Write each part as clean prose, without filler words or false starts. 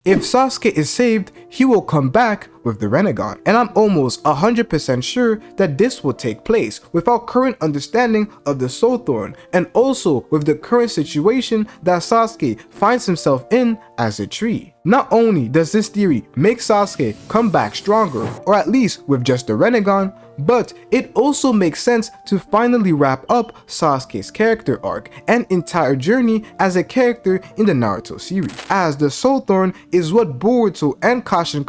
If Sasuke is saved, he will come back with the Rinnegan, and I'm almost 100% sure that this will take place with our current understanding of the Soul Thorn, and also with the current situation that Sasuke finds himself in as a tree. Not only does this theory make Sasuke come back stronger, or at least with just the Rinnegan, but it also makes sense to finally wrap up Sasuke's character arc and entire journey as a character in the Naruto series, as the Soul Thorn is what Boruto and Kashin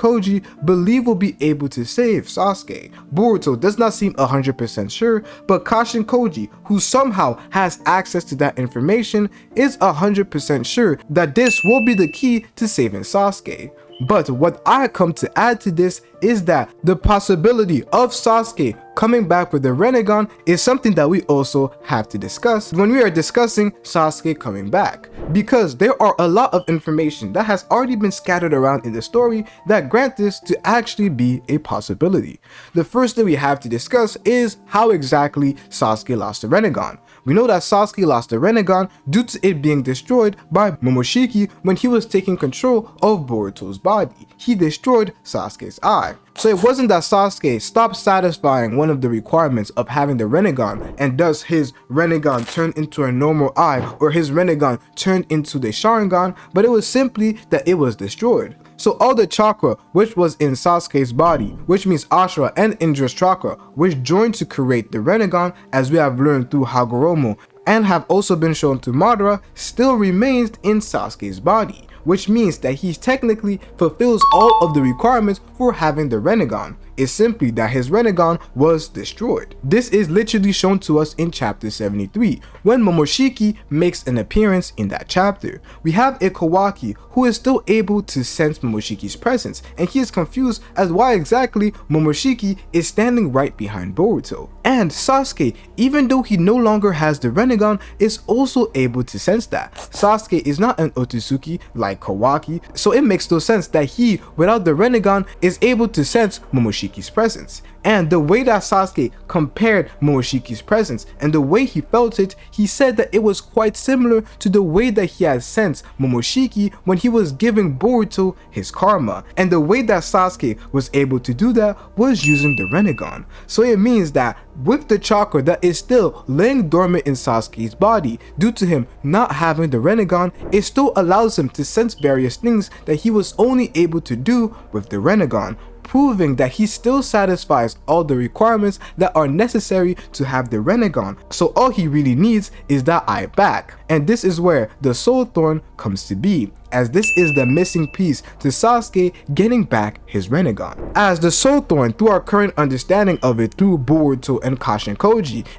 believe will be able to save Sasuke. Boruto does not seem 100% sure, but Kashin, who somehow has access to that information, is 100% sure that this will be the key to saving Sasuke. But what I come to add to this is that the possibility of Sasuke coming back with the Rinnegan is something that we also have to discuss when we are discussing Sasuke coming back, because there are a lot of information that has already been scattered around in the story that grant this to actually be a possibility. The first thing we have to discuss is how exactly Sasuke lost the Rinnegan. We know that Sasuke lost the Rinnegan due to it being destroyed by Momoshiki when he was taking control of Boruto's body. He destroyed Sasuke's eye. So it wasn't that Sasuke stopped satisfying one of the requirements of having the Rinnegan, and thus his Rinnegan turned into a normal eye, or his Rinnegan turned into the Sharingan, but it was simply that it was destroyed. So all the chakra which was in Sasuke's body, which means Ashura and Indra's chakra, which joined to create the Rinnegan, as we have learned through Hagoromo and have also been shown to Madara, still remains in Sasuke's body, which means that he technically fulfills all of the requirements for having the Rinnegan. It's simply that his Rinnegan was destroyed. This is literally shown to us in chapter 73, when Momoshiki makes an appearance in that chapter. We have a Kawaki who is still able to sense Momoshiki's presence, and he is confused as why exactly Momoshiki is standing right behind Boruto. And Sasuke, even though he no longer has the Rinnegan, is also able to sense that. Sasuke is not an Otsutsuki like Kawaki, so it makes no sense that he, without the Rinnegan, is able to sense Momoshiki's presence. And the way that Sasuke compared Momoshiki's presence and the way he felt it, he said that it was quite similar to the way that he had sensed Momoshiki when he was giving Boruto his karma. And the way that Sasuke was able to do that was using the Rinnegan. So it means that with the chakra that is still laying dormant in Sasuke's body due to him not having the Rinnegan, it still allows him to sense various things that he was only able to do with the Rinnegan, proving that he still satisfies all the requirements that are necessary to have the Rinnegan. So all he really needs is that eye back. And this is where the Soul Thorn comes to be, as this is the missing piece to Sasuke getting back his Rinnegan. As the Soul Thorn, through our current understanding of it through Boruto and Kashin,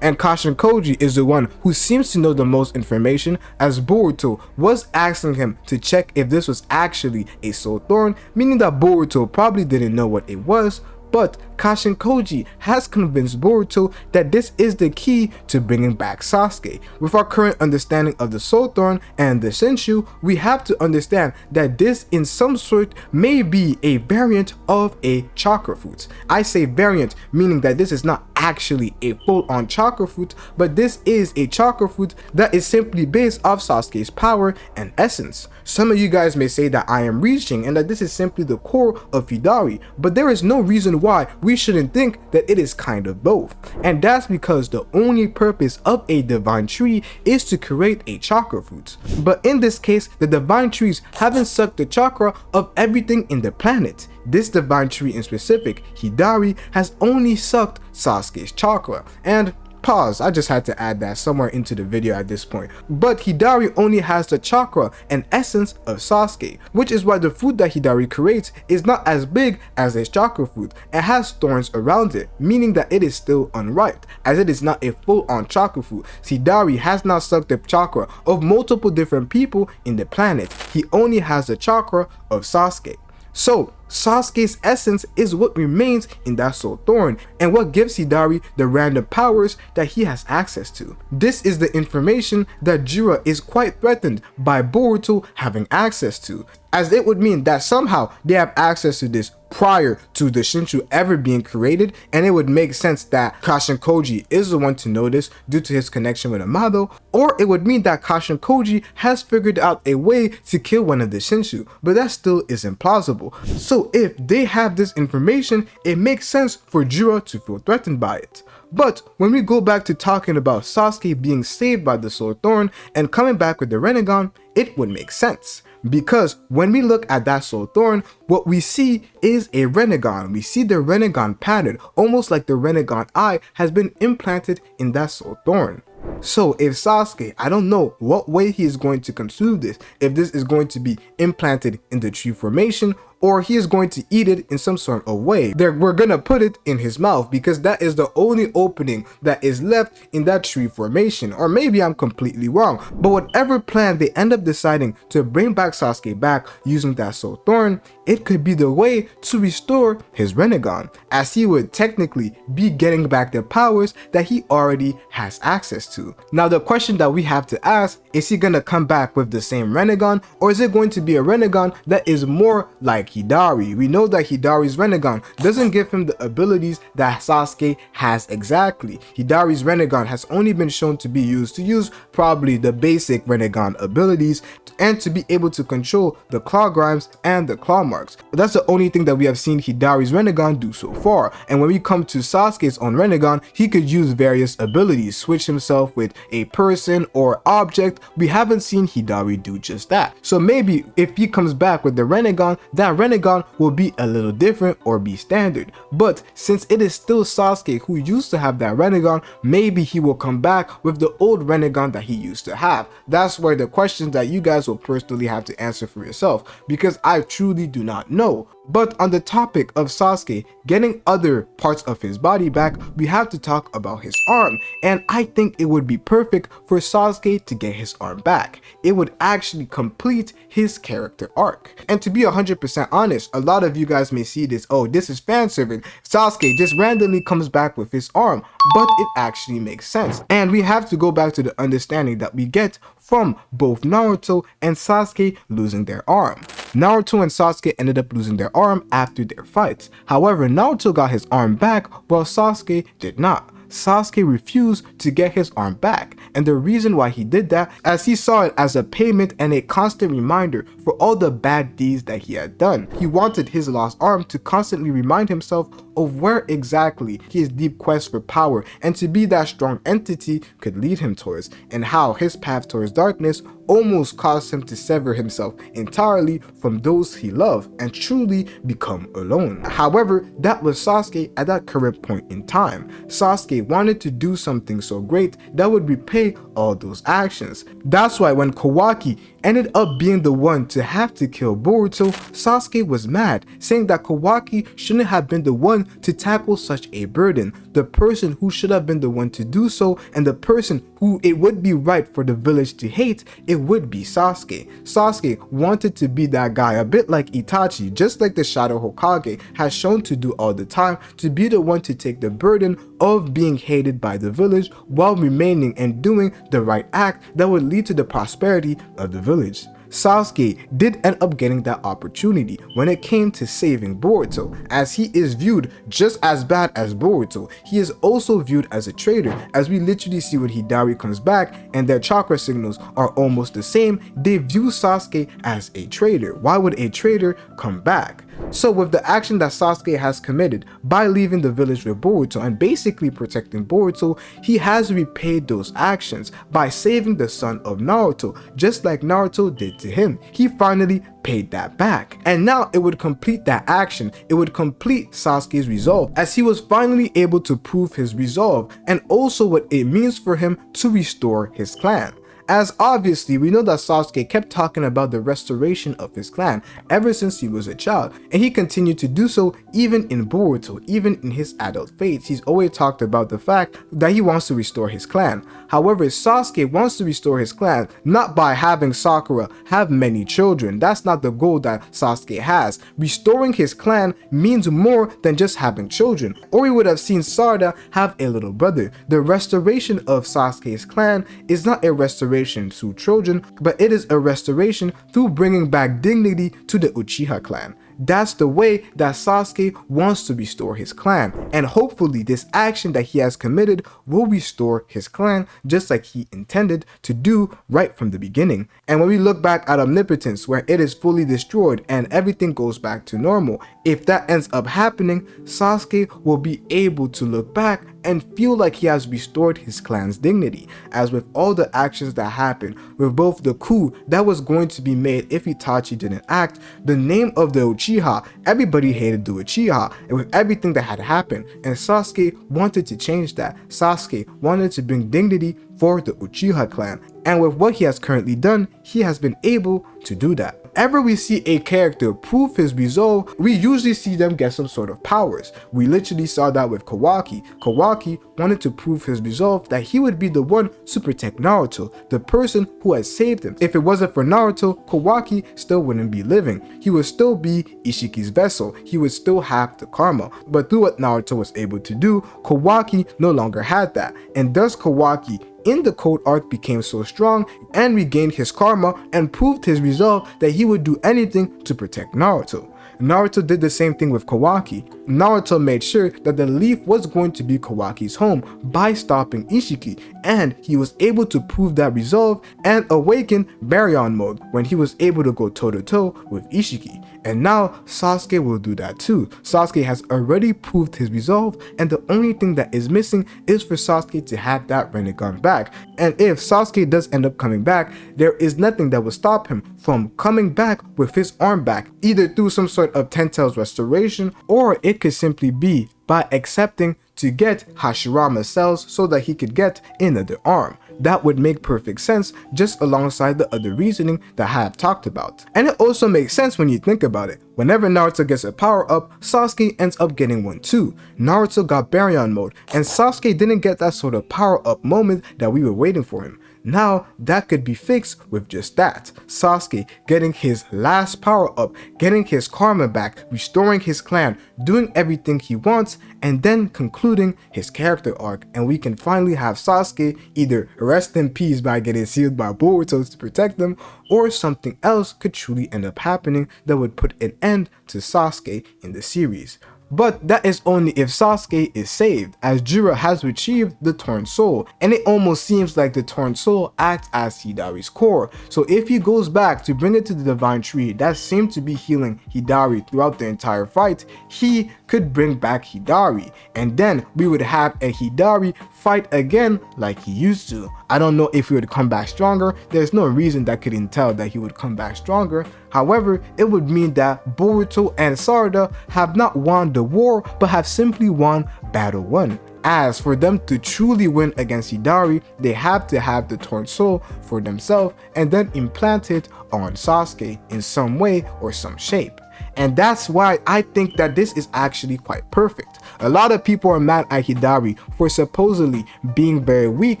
and Kashin is the one who seems to know the most information, as Boruto was asking him to check if this was actually a Soul Thorn, meaning that Boruto probably didn't know what it was, but Kashin has convinced Boruto that this is the key to bringing back Sasuke. With our current understanding of the Soul Thorn and the Senshu, we have to understand that this in some sort may be a variant of a chakra fruit. I say variant meaning that this is not actually a full-on chakra fruit, but this is a chakra fruit that is simply based off Sasuke's power and essence. Some of you guys may say that I am reaching and that this is simply the core of Hidari, but there is no reason why we shouldn't think that it is kind of both. And that's because the only purpose of a divine tree is to create a chakra fruit. But in this case, the divine trees haven't sucked the chakra of everything in the planet. This divine tree in specific, Hidari, has only sucked Sasuke's chakra. And pause, I just had to add that somewhere into the video at this point. But Hidari only has the chakra and essence of Sasuke, which is why the fruit that Hidari creates is not as big as his chakra fruit and has thorns around it, meaning that it is still unripe, as it is not a full-on chakra fruit. Hidari has not sucked the chakra of multiple different people in the planet. He only has the chakra of Sasuke. So Sasuke's essence is what remains in that Soul Thorn and what gives Hidari the random powers that he has access to. This is the information that Jiraiya is quite threatened by Boruto having access to. as it would mean that somehow they have access to this prior to the Shinshu ever being created, and it would make sense that Kashin Koji is the one to know this due to his connection with Amado, or it would mean that Kashin Koji has figured out a way to kill one of the Shinshu, but that still is implausible. So if they have this information, it makes sense for Jiro to feel threatened by it. But when we go back to talking about Sasuke being saved by the Soul Thorn and coming back with the Rinnegan, it would make sense. Because when we look at that Soul Thorn, what we see is a Rinnegan. We see the Rinnegan pattern, almost like the Rinnegan eye has been implanted in that Soul Thorn. So if Sasuke, I don't know what way he is going to consume this, if this is going to be implanted in the tree formation, or he is going to eat it in some sort of way. We're gonna put it in his mouth because that is the only opening that is left in that tree formation. Or maybe I'm completely wrong, but whatever plan they end up deciding to bring back Sasuke back using that Soul Thorn, it could be the way to restore his Rinnegan, as he would technically be getting back the powers that he already has access to. Now the question that we have to ask, is he gonna come back with the same Rinnegan, or is it going to be a Rinnegan that is more like Hidari? We know that Hidari's Rinnegan doesn't give him the abilities that Sasuke has exactly. Hidari's Rinnegan has only been shown to be used to use probably the basic Rinnegan abilities and to be able to control the claw grimes and the claw marks. But that's the only thing that we have seen Hidari's Rinnegan do so far. And when we come to Sasuke's own Rinnegan, he could use various abilities, switch himself with a person or object. We haven't seen Hidari do just that. So maybe if he comes back with the Rinnegan, that Rinnegan will be a little different or be standard. But since it is still Sasuke who used to have that Rinnegan, maybe he will come back with the old Rinnegan that he used to have. That's where the questions that you guys will personally have to answer for yourself, because I truly do not know. But on the topic of Sasuke getting other parts of his body back, we have to talk about his arm, and I think it would be perfect for Sasuke to get his arm back. It would actually complete his character arc. And to be 100% honest, a lot of you guys may see this, oh, this is fan serving, Sasuke just randomly comes back with his arm, but it actually makes sense. And we have to go back to the understanding that we get from both Naruto and Sasuke losing their arm. Naruto and Sasuke ended up losing their arm after their fights. However, Naruto got his arm back while Sasuke did not. Sasuke refused to get his arm back, and the reason why he did that, as he saw it as a payment and a constant reminder for all the bad deeds that he had done. He wanted his lost arm to constantly remind himself of where exactly his deep quest for power and to be that strong entity could lead him towards, and how his path towards darkness almost caused him to sever himself entirely from those he loved and truly become alone. However, that was Sasuke at that current point in time. Sasuke wanted to do something so great that would repay all those actions. That's why when Kawaki ended up being the one to have to kill Boruto, Sasuke was mad, saying that Kawaki shouldn't have been the one to tackle such a burden. The person who should have been the one to do so, and the person who it would be right for the village to hate, it would be Sasuke. Sasuke wanted to be that guy, a bit like Itachi, just like the Shadow Hokage has shown to do all the time, to be the one to take the burden of being hated by the village while remaining and doing the right act that would lead to the prosperity of the village. Sasuke did end up getting that opportunity when it came to saving Boruto, as he is viewed just as bad as Boruto. He is also viewed as a traitor, as we literally see when Hidari comes back and their chakra signals are almost the same. They view Sasuke as a traitor. Why would a traitor come back? So with the action that Sasuke has committed by leaving the village with Boruto and basically protecting Boruto, he has repaid those actions by saving the son of Naruto, just like Naruto did to him. He finally paid that back, and now it would complete that action. It would complete Sasuke's resolve, as he was finally able to prove his resolve and also what it means for him to restore his clan. As obviously we know that Sasuke kept talking about the restoration of his clan ever since he was a child, and he continued to do so even in Boruto. Even in his adult phase, he's always talked about the fact that he wants to restore his clan. However, Sasuke wants to restore his clan not by having Sakura have many children. That's not the goal that Sasuke has. Restoring his clan means more than just having children, or we would have seen Sarada have a little brother. The restoration of Sasuke's clan is not a restoration restoration through Trojan, but it is a restoration through bringing back dignity to the Uchiha clan. That's the way that Sasuke wants to restore his clan, and hopefully this action that he has committed will restore his clan just like he intended to do right from the beginning. And when we look back at Omnipotence, where it is fully destroyed and everything goes back to normal, if that ends up happening, Sasuke will be able to look back and feel like he has restored his clan's dignity, as with all the actions that happened, with both the coup that was going to be made if Itachi didn't act, the name of the Uchiha, everybody hated the Uchiha, and with everything that had happened, and Sasuke wanted to change that. Sasuke wanted to bring dignity for the Uchiha clan, and with what he has currently done, he has been able to do that. Whenever we see a character prove his resolve, we usually see them get some sort of powers. We literally saw that with Kawaki. Kawaki wanted to prove his resolve that he would be the one to protect Naruto, the person who had saved him. If it wasn't for Naruto, Kawaki still wouldn't be living. He would still be Ishiki's vessel. He would still have the karma. But through what Naruto was able to do, Kawaki no longer had that. And thus Kawaki in the Code arc became so strong and regained his karma and proved his resolve that he would do anything to protect Naruto. Naruto did the same thing with Kawaki. Naruto made sure that the leaf was going to be Kawaki's home by stopping Ishiki, and he was able to prove that resolve and awaken Baryon mode when he was able to go toe-to-toe with Ishiki. And now Sasuke will do that too. Sasuke has already proved his resolve, and the only thing that is missing is for Sasuke to have that Rinnegan back. And if Sasuke does end up coming back, there is nothing that will stop him from coming back with his arm back, either through some sort of Ten Tails restoration, or it could simply be by accepting to get Hashirama cells so that he could get another arm. That would make perfect sense just alongside the other reasoning that I have talked about. And it also makes sense when you think about it. Whenever Naruto gets a power up, Sasuke ends up getting one too. Naruto got Baryon mode, and Sasuke didn't get that sort of power up moment that we were waiting for him. Now that could be fixed with just that. Sasuke getting his last power up, getting his karma back, restoring his clan, doing everything he wants, and then concluding his character arc, and we can finally have Sasuke either rest in peace by getting sealed by Boruto to protect them, or something else could truly end up happening that would put an end to Sasuke in the series. But that is only if Sasuke is saved, as Jiraiya has retrieved the Torn Soul, and it almost seems like the Torn Soul acts as Hidari's core. So if he goes back to bring it to the Divine Tree that seemed to be healing Hidari throughout the entire fight, he could bring back Hidari, and then we would have a Hidari fight again like he used to. I don't know if he would come back stronger. There's no reason that could tell that he would come back stronger. However, it would mean that Boruto and Sarada have not won the war, but have simply won battle 1. As for them to truly win against Hidari, they have to have the Torn Soul for themselves and then implant it on Sasuke in some way or some shape. And that's why I think that this is actually quite perfect. A lot of people are mad at Hidari for supposedly being very weak,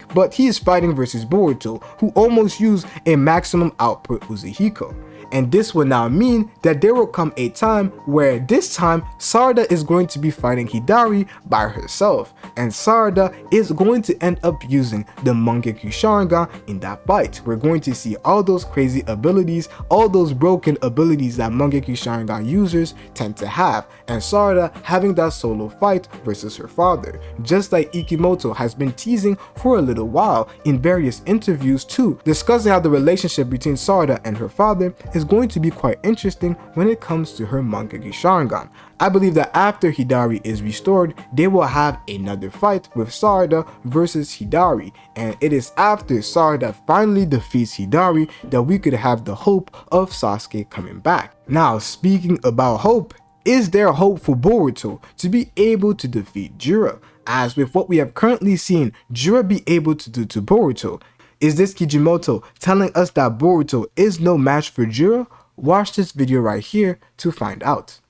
but he is fighting versus Boruto, who almost used a maximum output Uzuhiko. And this will now mean that there will come a time where this time Sarada is going to be fighting Hidari by herself, and Sarada is going to end up using the Mangekyo Sharingan in that fight. We're going to see all those crazy abilities, all those broken abilities that Mangekyo Sharingan users tend to have, and Sarada having that solo fight versus her father, just like Kishimoto has been teasing for a little while in various interviews too, discussing how the relationship between Sarada and her father is going to be quite interesting when it comes to her Mangekyo Sharingan. I believe that after Hidari is restored, they will have another fight with Sarada versus Hidari, and it is after Sarada finally defeats Hidari that we could have the hope of Sasuke coming back. Now, speaking about hope, is there hope for Boruto to be able to defeat Jiraiya? As with what we have currently seen Jiraiya be able to do to Boruto, is this Kishimoto telling us that Boruto is no match for Jiraiya? Watch this video right here to find out.